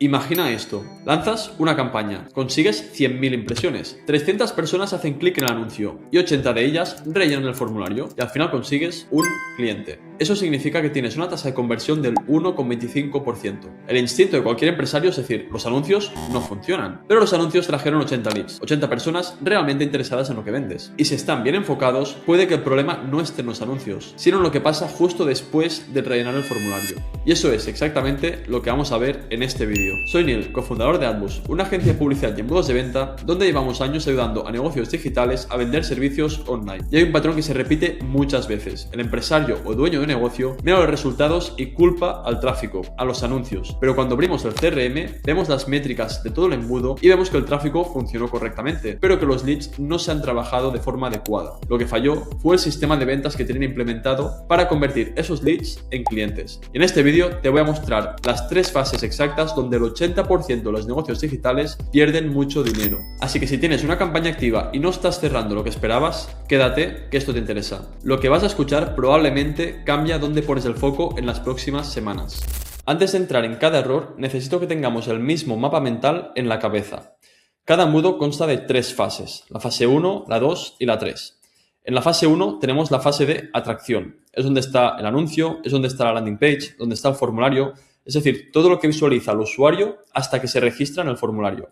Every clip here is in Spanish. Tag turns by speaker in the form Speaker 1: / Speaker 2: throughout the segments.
Speaker 1: Imagina esto, lanzas una campaña, consigues 100.000 impresiones, 300 personas hacen clic en el anuncio y 80 de ellas rellenan el formulario y al final consigues un cliente. Eso significa que tienes una tasa de conversión del 1,25%. El instinto de cualquier empresario es decir, los anuncios no funcionan, pero los anuncios trajeron 80 leads, 80 personas realmente interesadas en lo que vendes. Y si están bien enfocados, puede que el problema no esté en los anuncios, sino en lo que pasa justo después de rellenar el formulario. Y eso es exactamente lo que vamos a ver en este vídeo. Soy Neil, cofundador de Adbus, una agencia de publicidad y embudos de venta donde llevamos años ayudando a negocios digitales a vender servicios online. Y hay un patrón que se repite muchas veces. El empresario o dueño de negocio mira los resultados y culpa al tráfico, a los anuncios. Pero cuando abrimos el CRM, vemos las métricas de todo el embudo y vemos que el tráfico funcionó correctamente, pero que los leads no se han trabajado de forma adecuada. Lo que falló fue el sistema de ventas que tienen implementado para convertir esos leads en clientes. Y en este vídeo te voy a mostrar las 3 fases exactas donde el 80% de los negocios digitales pierden mucho dinero. Así que si tienes una campaña activa y no estás cerrando lo que esperabas, quédate que esto te interesa. Lo que vas a escuchar probablemente cambia dónde pones el foco en las próximas semanas. Antes de entrar en cada error, necesito que tengamos el mismo mapa mental en la cabeza. Cada embudo consta de 3 fases, la fase 1, la 2 y la 3. En la fase 1 tenemos la fase de atracción. Es donde está el anuncio, es donde está la landing page, donde está el formulario, es decir, todo lo que visualiza el usuario hasta que se registra en el formulario.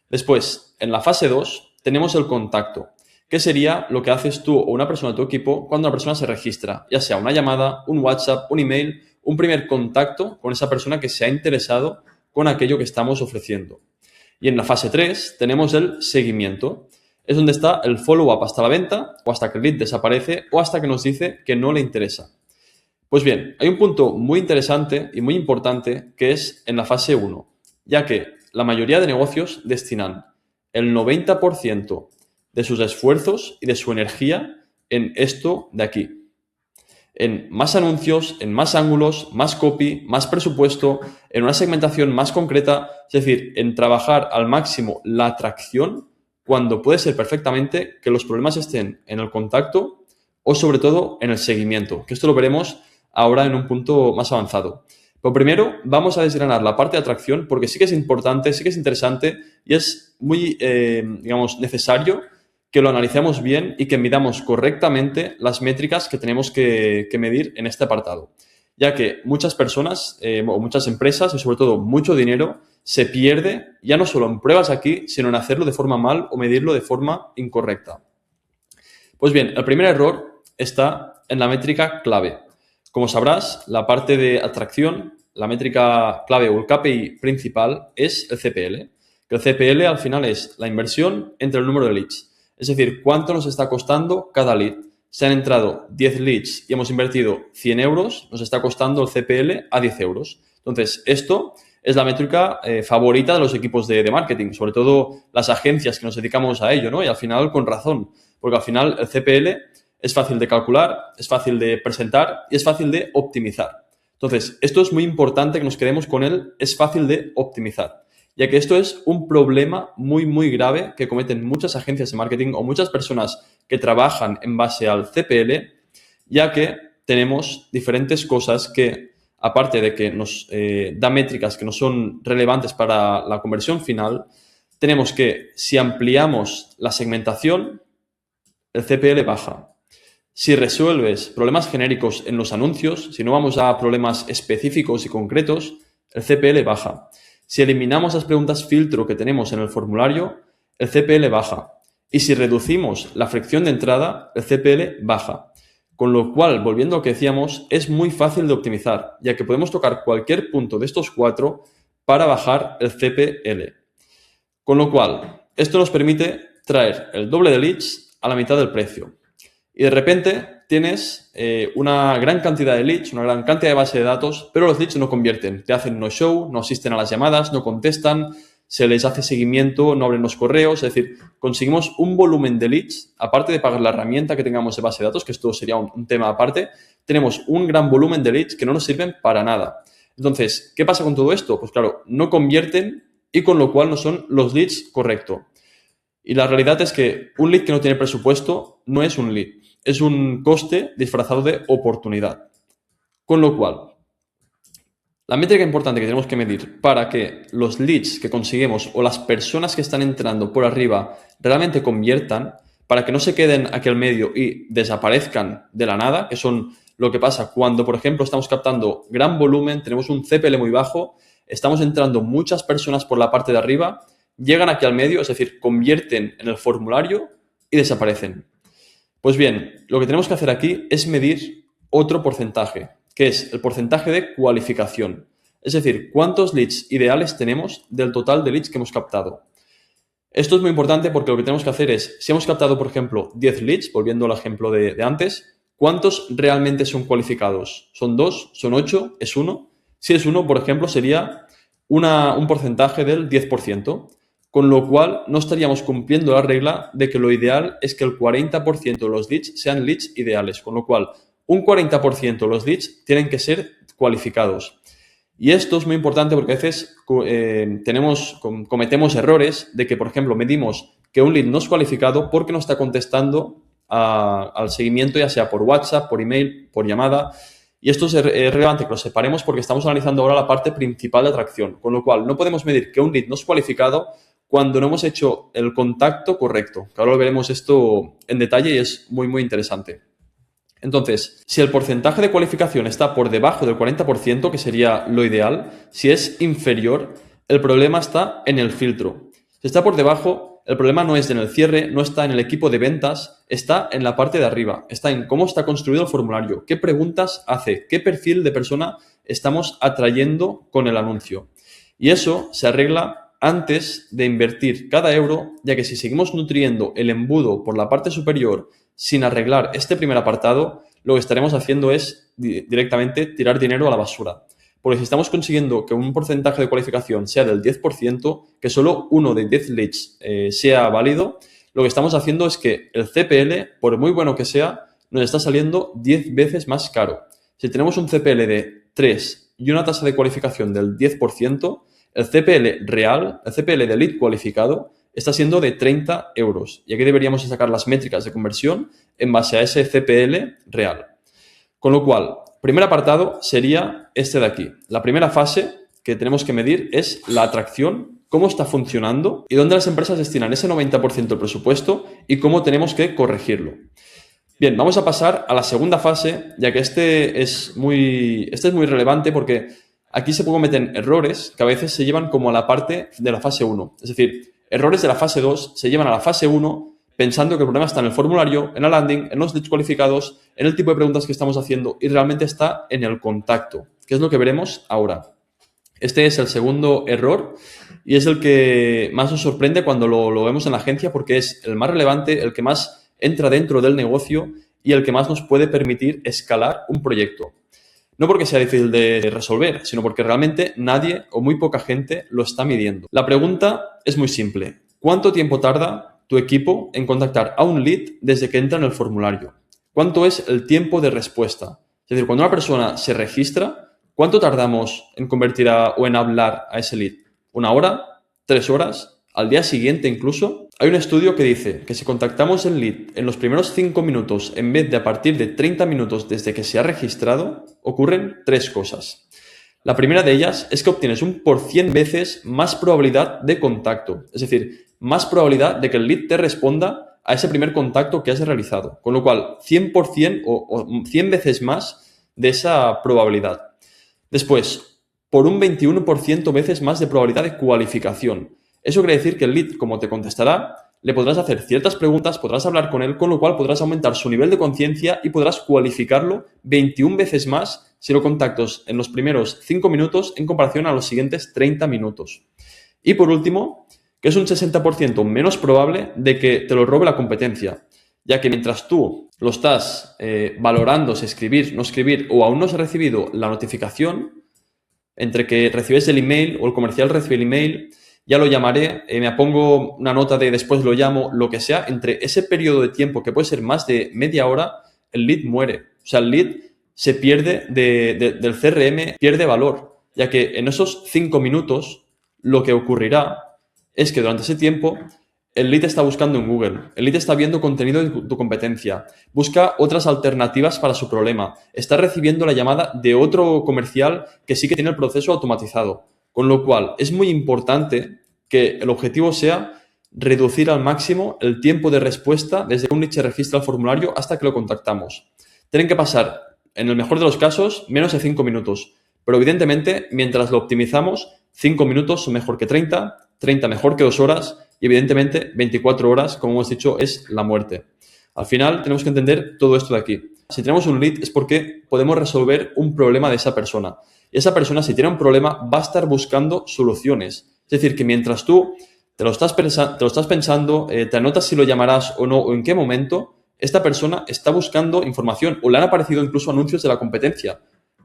Speaker 1: Después, en la fase 2, tenemos el contacto, que sería lo que haces tú o una persona de tu equipo cuando una persona se registra, ya sea una llamada, un WhatsApp, un email, un primer contacto con esa persona que se ha interesado con aquello que estamos ofreciendo. Y en la fase 3 tenemos el seguimiento. Es donde está el follow-up hasta la venta o hasta que el lead desaparece o hasta que nos dice que no le interesa. Pues bien, hay un punto muy interesante y muy importante que es en la fase 1, ya que la mayoría de negocios destinan el 90% de sus esfuerzos y de su energía en esto de aquí. En más anuncios, en más ángulos, más copy, más presupuesto, en una segmentación más concreta, es decir, en trabajar al máximo la atracción cuando puede ser perfectamente que los problemas estén en el contacto o sobre todo en el seguimiento, que esto lo veremos ahora en un punto más avanzado. Pero primero vamos a desgranar la parte de atracción porque sí que es importante, sí que es interesante y es muy, necesario que lo analicemos bien y que midamos correctamente las métricas que tenemos que medir en este apartado. Ya que muchas personas o muchas empresas y sobre todo mucho dinero se pierde ya no solo en pruebas aquí, sino en hacerlo de forma mal o medirlo de forma incorrecta. Pues bien, el primer error está en la métrica clave. Como sabrás, la parte de atracción, la métrica clave o el KPI principal es el CPL. Que el CPL al final es la inversión entre el número de leads. Es decir, cuánto nos está costando cada lead. Si han entrado 10 leads y hemos invertido 100 euros, nos está costando el CPL a 10 euros. Entonces, esto es la métrica favorita de los equipos de marketing, sobre todo las agencias que nos dedicamos a ello, ¿no? Y al final con razón, porque al final el CPL es fácil de calcular, es fácil de presentar y es fácil de optimizar. Entonces, esto es muy importante que nos quedemos con él, es fácil de optimizar, ya que esto es un problema muy, muy grave que cometen muchas agencias de marketing o muchas personas que trabajan en base al CPL, ya que tenemos diferentes cosas que, aparte de que nos da métricas que no son relevantes para la conversión final, tenemos que, si ampliamos la segmentación, el CPL baja. Si resuelves problemas genéricos en los anuncios, si no vamos a problemas específicos y concretos, el CPL baja. Si eliminamos las preguntas filtro que tenemos en el formulario, el CPL baja. Y si reducimos la fricción de entrada, el CPL baja. Con lo cual, volviendo a lo que decíamos, es muy fácil de optimizar, ya que podemos tocar cualquier punto de estos 4 para bajar el CPL. Con lo cual, esto nos permite traer el doble de leads a la mitad del precio. Y de repente tienes una gran cantidad de leads, una gran cantidad de base de datos, pero los leads no convierten. Te hacen no show, no asisten a las llamadas, no contestan, se les hace seguimiento, no abren los correos. Es decir, conseguimos un volumen de leads, aparte de pagar la herramienta que tengamos de base de datos, que esto sería un tema aparte, tenemos un gran volumen de leads que no nos sirven para nada. Entonces, ¿qué pasa con todo esto? Pues claro, no convierten y con lo cual no son los leads correctos. Y la realidad es que un lead que no tiene presupuesto no es un lead. Es un coste disfrazado de oportunidad. Con lo cual, La métrica importante que tenemos que medir para que los leads que conseguimos o las personas que están entrando por arriba realmente conviertan, para que no se queden aquí al medio y desaparezcan de la nada, que son lo que pasa cuando, por ejemplo, estamos captando gran volumen, tenemos un CPL muy bajo, estamos entrando muchas personas por la parte de arriba, llegan aquí al medio, es decir, convierten en el formulario y desaparecen. Pues bien, lo que tenemos que hacer aquí es medir otro porcentaje, que es el porcentaje de cualificación. Es decir, cuántos leads ideales tenemos del total de leads que hemos captado. Esto es muy importante porque lo que tenemos que hacer es, si hemos captado, por ejemplo, 10 leads, volviendo al ejemplo de antes, ¿cuántos realmente son cualificados? ¿Son 2? ¿Son 8? ¿Es 1? Si es 1, por ejemplo, sería un porcentaje del 10%, con lo cual no estaríamos cumpliendo la regla de que lo ideal es que el 40% de los leads sean leads ideales, con lo cual un 40% de los leads tienen que ser cualificados. Y esto es muy importante porque a veces cometemos errores de que, por ejemplo, medimos que un lead no es cualificado porque no está contestando al seguimiento, ya sea por WhatsApp, por email, por llamada. Y esto es relevante que lo separemos porque estamos analizando ahora la parte principal de atracción. Con lo cual, no podemos medir que un lead no es cualificado cuando no hemos hecho el contacto correcto. Que ahora lo veremos esto en detalle y es muy, muy interesante. Entonces, si el porcentaje de cualificación está por debajo del 40%, que sería lo ideal, si es inferior, el problema está en el filtro. Si está por debajo, el problema no es en el cierre, no está en el equipo de ventas, está en la parte de arriba, está en cómo está construido el formulario, qué preguntas hace, qué perfil de persona estamos atrayendo con el anuncio. Y eso se arregla antes de invertir cada euro, ya que si seguimos nutriendo el embudo por la parte superior sin arreglar este primer apartado, lo que estaremos haciendo es directamente tirar dinero a la basura. Porque si estamos consiguiendo que un porcentaje de cualificación sea del 10%, que solo uno de 10 leads sea válido, lo que estamos haciendo es que el CPL, por muy bueno que sea, nos está saliendo 10 veces más caro. Si tenemos un CPL de 3 y una tasa de cualificación del 10%, el CPL real, el CPL de lead cualificado, está siendo de 30 euros. Y aquí deberíamos sacar las métricas de conversión en base a ese CPL real. Con lo cual, primer apartado sería este de aquí. La primera fase que tenemos que medir es la atracción, cómo está funcionando y dónde las empresas destinan ese 90% del presupuesto y cómo tenemos que corregirlo. Bien, vamos a pasar a la segunda fase, ya que este es muy relevante porque aquí se cometen errores que a veces se llevan como a la parte de la fase 1. Es decir, errores de la fase 2 se llevan a la fase 1 pensando que el problema está en el formulario, en la landing, en los leads cualificados, en el tipo de preguntas que estamos haciendo y realmente está en el contacto, que es lo que veremos ahora. Este es el segundo error y es el que más nos sorprende cuando lo vemos en la agencia porque es el más relevante, el que más entra dentro del negocio y el que más nos puede permitir escalar un proyecto. No porque sea difícil de resolver, sino porque realmente nadie o muy poca gente lo está midiendo. La pregunta es muy simple. ¿Cuánto tiempo tarda tu equipo en contactar a un lead desde que entra en el formulario? ¿Cuánto es el tiempo de respuesta? Es decir, cuando una persona se registra, ¿cuánto tardamos en convertir o en hablar a ese lead? ¿1 hora? ¿3 horas? ¿Al día siguiente incluso? Hay un estudio que dice que si contactamos el lead en los primeros 5 minutos en vez de a partir de 30 minutos desde que se ha registrado, ocurren 3 cosas. La primera de ellas es que obtienes un por 100 veces más probabilidad de contacto. Es decir, más probabilidad de que el lead te responda a ese primer contacto que has realizado. Con lo cual, 100% o 100 veces más de esa probabilidad. Después, por un 21% veces más de probabilidad de cualificación. Eso quiere decir que el lead, como te contestará, le podrás hacer ciertas preguntas, podrás hablar con él, con lo cual podrás aumentar su nivel de conciencia y podrás cualificarlo 21 veces más si lo contactas en los primeros 5 minutos en comparación a los siguientes 30 minutos. Y por último, que es un 60% menos probable de que te lo robe la competencia, ya que mientras tú lo estás valorando si escribir, no escribir o aún no has recibido la notificación, entre que recibes el email o el comercial recibe el email, ya lo llamaré, me pongo una nota de después lo llamo, lo que sea, entre ese periodo de tiempo que puede ser más de media hora, el lead muere. O sea, el lead se pierde del CRM, pierde valor, ya que en esos 5 minutos lo que ocurrirá es que durante ese tiempo El lead está buscando en Google, el lead está viendo contenido de tu competencia, busca otras alternativas para su problema, está recibiendo la llamada de otro comercial que sí que tiene el proceso automatizado. Con lo cual, es muy importante que el objetivo sea reducir al máximo el tiempo de respuesta desde que un lead se registra al formulario hasta que lo contactamos. Tienen que pasar, en el mejor de los casos, menos de 5 minutos. Pero evidentemente, mientras lo optimizamos, 5 minutos son mejor que 30, 30 mejor que 2 horas y evidentemente 24 horas, como hemos dicho, es la muerte. Al final tenemos que entender todo esto de aquí. Si tenemos un lead es porque podemos resolver un problema de esa persona. Y esa persona, si tiene un problema, va a estar buscando soluciones. Es decir, que mientras tú te lo estás pensando, te anotas si lo llamarás o no, o en qué momento, esta persona está buscando información o le han aparecido incluso anuncios de la competencia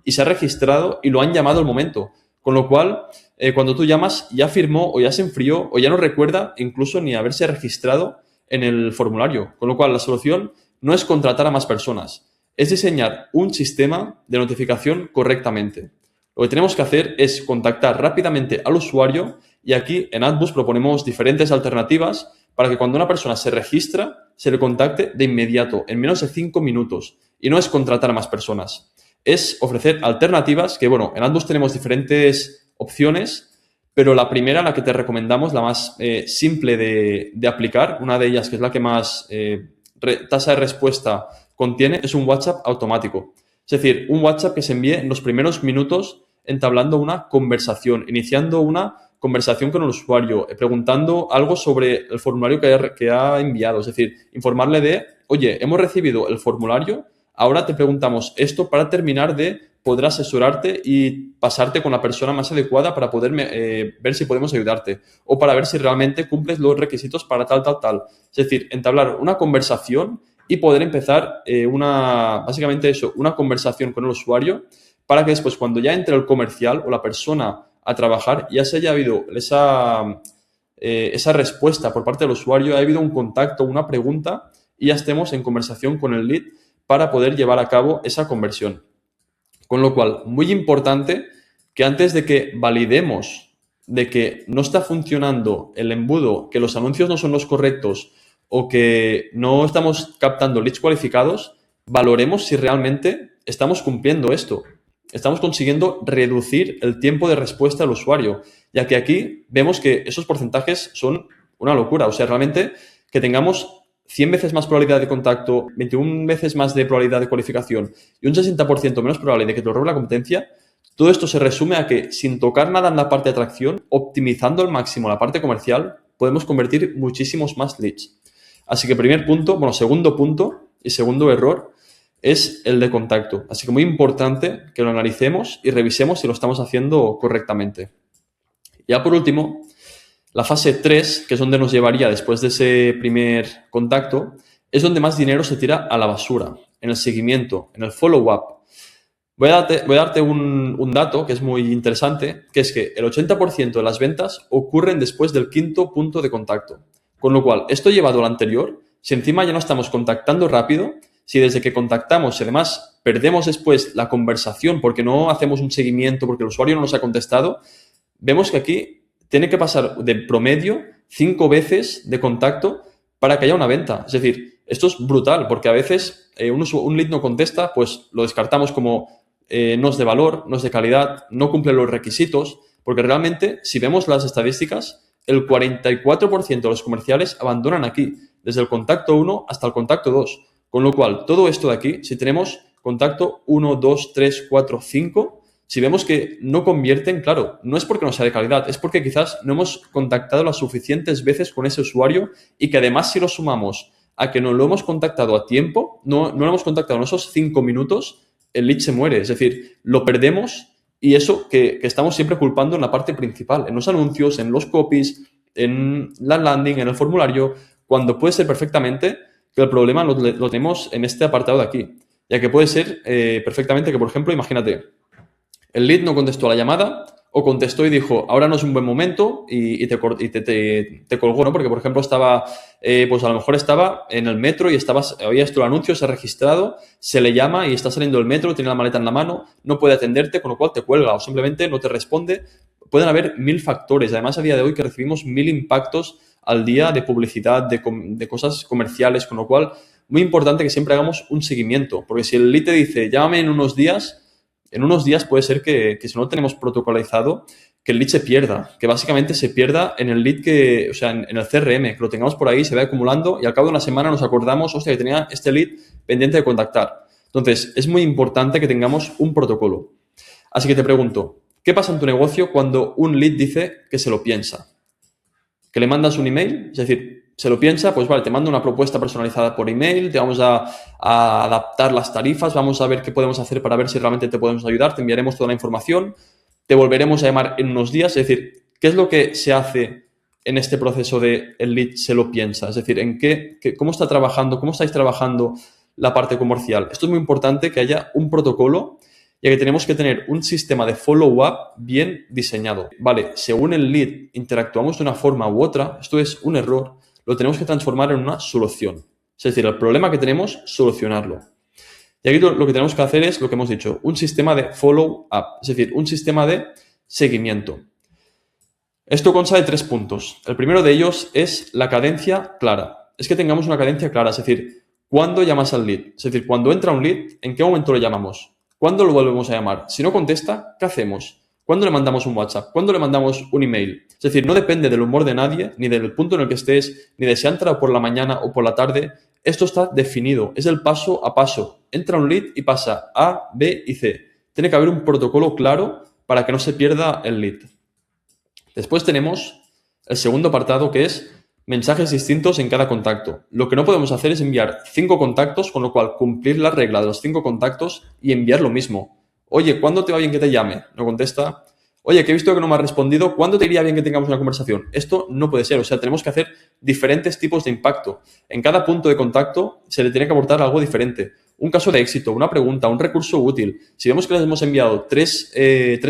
Speaker 1: y se ha registrado y lo han llamado al momento. Con lo cual, cuando tú llamas, ya firmó o ya se enfrió o ya no recuerda incluso ni haberse registrado en el formulario. Con lo cual, la solución no es contratar a más personas, es diseñar un sistema de notificación correctamente. Lo que tenemos que hacer es contactar rápidamente al usuario y aquí en AdBoost proponemos diferentes alternativas para que cuando una persona se registra, se le contacte de inmediato, en menos de 5 minutos. Y no es contratar a más personas. Es ofrecer alternativas que, bueno, en AdBoost tenemos diferentes opciones, pero la primera, la que te recomendamos, la más simple de aplicar, una de ellas que es la que más tasa de respuesta contiene, es un WhatsApp automático. Es decir, un WhatsApp que se envíe en los primeros minutos entablando una conversación, iniciando una conversación con el usuario, preguntando algo sobre el formulario que ha enviado. Es decir, informarle de, oye, hemos recibido el formulario, ahora te preguntamos esto para terminar de poder asesorarte y pasarte con la persona más adecuada para poder ver si podemos ayudarte o para ver si realmente cumples los requisitos para tal. Es decir, entablar una conversación y poder empezar básicamente eso, una conversación con el usuario para que después cuando ya entre el comercial o la persona a trabajar ya se haya habido esa respuesta por parte del usuario, haya habido un contacto, una pregunta y ya estemos en conversación con el lead para poder llevar a cabo esa conversión. Con lo cual, muy importante que antes de que validemos de que no está funcionando el embudo, que los anuncios no son los correctos o que no estamos captando leads cualificados, valoremos si realmente estamos cumpliendo esto. Estamos consiguiendo reducir el tiempo de respuesta al usuario, ya que aquí vemos que esos porcentajes son una locura. O sea, realmente que tengamos 100 veces más probabilidad de contacto, 21 veces más de probabilidad de cualificación y un 60% menos probable de que te lo robe la competencia, todo esto se resume a que sin tocar nada en la parte de atracción, optimizando al máximo la parte comercial, podemos convertir muchísimos más leads. Así que segundo punto y segundo error es el de contacto. Así que muy importante que lo analicemos y revisemos si lo estamos haciendo correctamente. Ya por último, la fase 3, que es donde nos llevaría después de ese primer contacto, es donde más dinero se tira a la basura, en el seguimiento, en el follow-up. Voy a darte un dato que es muy interesante, que es que el 80% de las ventas ocurren después del quinto punto de contacto. Con lo cual, esto llevado al anterior, si encima ya no estamos contactando rápido, si desde que contactamos y además perdemos después la conversación porque no hacemos un seguimiento, porque el usuario no nos ha contestado, vemos que aquí tiene que pasar de promedio 5 veces de contacto para que haya una venta. Es decir, esto es brutal porque a veces un lead no contesta, pues lo descartamos como no es de valor, no es de calidad, no cumple los requisitos, porque realmente si vemos las estadísticas, el 44% de los comerciales abandonan aquí, desde el contacto 1 hasta el contacto 2. Con lo cual, todo esto de aquí, si tenemos contacto 1, 2, 3, 4, 5, si vemos que no convierten, claro, no es porque no sea de calidad, es porque quizás no hemos contactado las suficientes veces con ese usuario y que además si lo sumamos a que no lo hemos contactado a tiempo, no lo hemos contactado en esos 5 minutos, el lead se muere. Es decir, lo perdemos y eso que estamos siempre culpando en la parte principal, en los anuncios, en los copies, en la landing, en el formulario, cuando puede ser perfectamente que el problema lo tenemos en este apartado de aquí. Ya que puede ser perfectamente que, por ejemplo, imagínate, el lead no contestó a la llamada o contestó y dijo, ahora no es un buen momento y te colgó, ¿no? Porque, por ejemplo, estaba, pues a lo mejor estaba en el metro y había visto el anuncio, se ha registrado, se le llama y está saliendo del metro, tiene la maleta en la mano, no puede atenderte, con lo cual te cuelga o simplemente no te responde. Pueden haber 1000 factores. Además, a día de hoy que recibimos 1000 impactos al día de publicidad, de cosas comerciales, con lo cual muy importante que siempre hagamos un seguimiento, porque si el lead te dice llámame en unos días puede ser que si no lo tenemos protocolizado, que el lead se pierda, que básicamente se pierda en el lead en el CRM, que lo tengamos por ahí, se vaya acumulando y al cabo de una semana nos acordamos, hostia, que tenía este lead pendiente de contactar. Entonces, es muy importante que tengamos un protocolo. Así que te pregunto, ¿qué pasa en tu negocio cuando un lead dice que se lo piensa? Que le mandas un email, es decir, se lo piensa, pues vale, te mando una propuesta personalizada por email, te vamos a adaptar las tarifas, vamos a ver qué podemos hacer para ver si realmente te podemos ayudar, te enviaremos toda la información, te volveremos a llamar en unos días. Es decir, ¿qué es lo que se hace en este proceso de el lead se lo piensa? Es decir, ¿cómo está trabajando, cómo estáis trabajando la parte comercial? Esto es muy importante, que haya un protocolo, ya que tenemos que tener un sistema de follow-up bien diseñado. Vale, según el lead interactuamos de una forma u otra, esto es un error, lo tenemos que transformar en una solución. Es decir, el problema que tenemos, solucionarlo. Y aquí lo que tenemos que hacer es lo que hemos dicho, un sistema de follow-up, es decir, un sistema de seguimiento. Esto consta de 3 puntos. El primero de ellos es la cadencia clara. Es que tengamos una cadencia clara, es decir, ¿cuándo llamas al lead? Es decir, cuando entra un lead, ¿en qué momento lo llamamos? ¿Cuándo lo volvemos a llamar? Si no contesta, ¿qué hacemos? ¿Cuándo le mandamos un WhatsApp? ¿Cuándo le mandamos un email? Es decir, no depende del humor de nadie, ni del punto en el que estés, ni de si ha entrado por la mañana o por la tarde. Esto está definido, es el paso a paso. Entra un lead y pasa A, B y C. Tiene que haber un protocolo claro para que no se pierda el lead. Después tenemos el segundo apartado, que es mensajes distintos en cada contacto. Lo que no podemos hacer es enviar 5 contactos, con lo cual cumplir la regla de los 5 contactos y enviar lo mismo. Oye, ¿cuándo te va bien que te llame? No contesta. Oye, que he visto que no me has respondido. ¿Cuándo te iría bien que tengamos una conversación? Esto no puede ser. O sea, tenemos que hacer diferentes tipos de impacto. En cada punto de contacto se le tiene que aportar algo diferente. Un caso de éxito, una pregunta, un recurso útil. Si vemos que les hemos enviado 3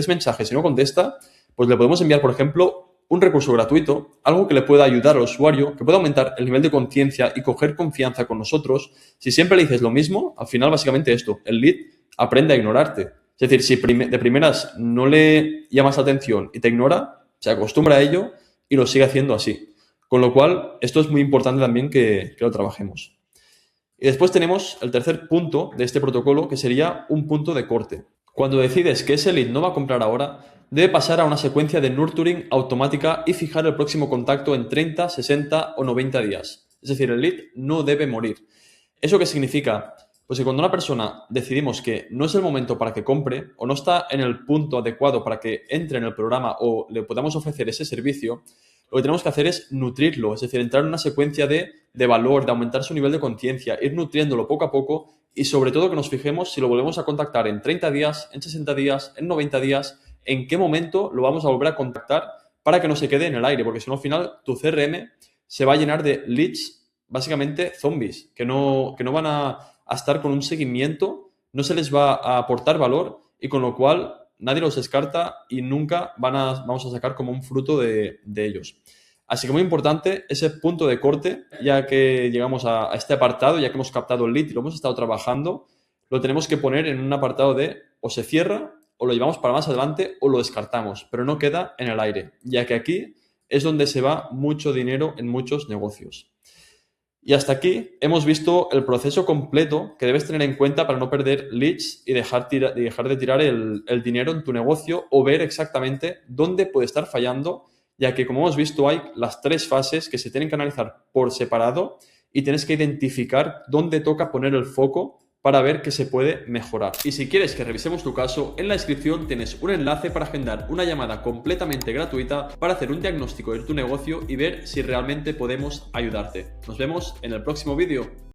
Speaker 1: mensajes y no contesta, pues le podemos enviar, por ejemplo, un recurso gratuito, algo que le pueda ayudar al usuario, que pueda aumentar el nivel de conciencia y coger confianza con nosotros. Si siempre le dices lo mismo, al final básicamente esto, el lead aprende a ignorarte. Es decir, si de primeras no le llamas atención y te ignora, se acostumbra a ello y lo sigue haciendo así. Con lo cual, esto es muy importante también que lo trabajemos. Y después tenemos el tercer punto de este protocolo, que sería un punto de corte. Cuando decides que ese lead no va a comprar ahora, debe pasar a una secuencia de nurturing automática y fijar el próximo contacto en 30, 60 o 90 días. Es decir, el lead no debe morir. ¿Eso qué significa? Pues que cuando una persona decidimos que no es el momento para que compre o no está en el punto adecuado para que entre en el programa o le podamos ofrecer ese servicio, lo que tenemos que hacer es nutrirlo, es decir, entrar en una secuencia de valor, de aumentar su nivel de conciencia, ir nutriéndolo poco a poco y sobre todo que nos fijemos si lo volvemos a contactar en 30 días, en 60 días, en 90 días, en qué momento lo vamos a volver a contactar para que no se quede en el aire, porque si no al final tu CRM se va a llenar de leads, básicamente zombies, que no van a estar con un seguimiento, no se les va a aportar valor y con lo cual nadie los descarta y nunca vamos a sacar como un fruto de ellos. Así que muy importante ese punto de corte, ya que llegamos a este apartado, ya que hemos captado el lead y lo hemos estado trabajando, lo tenemos que poner en un apartado de o se cierra o lo llevamos para más adelante o lo descartamos, pero no queda en el aire, ya que aquí es donde se va mucho dinero en muchos negocios. Y hasta aquí hemos visto el proceso completo que debes tener en cuenta para no perder leads y dejar de tirar el dinero en tu negocio o ver exactamente dónde puede estar fallando, ya que como hemos visto hay las 3 fases que se tienen que analizar por separado y tienes que identificar dónde toca poner el foco para ver qué se puede mejorar. Y si quieres que revisemos tu caso, en la descripción tienes un enlace para agendar una llamada completamente gratuita para hacer un diagnóstico de tu negocio y ver si realmente podemos ayudarte. Nos vemos en el próximo vídeo.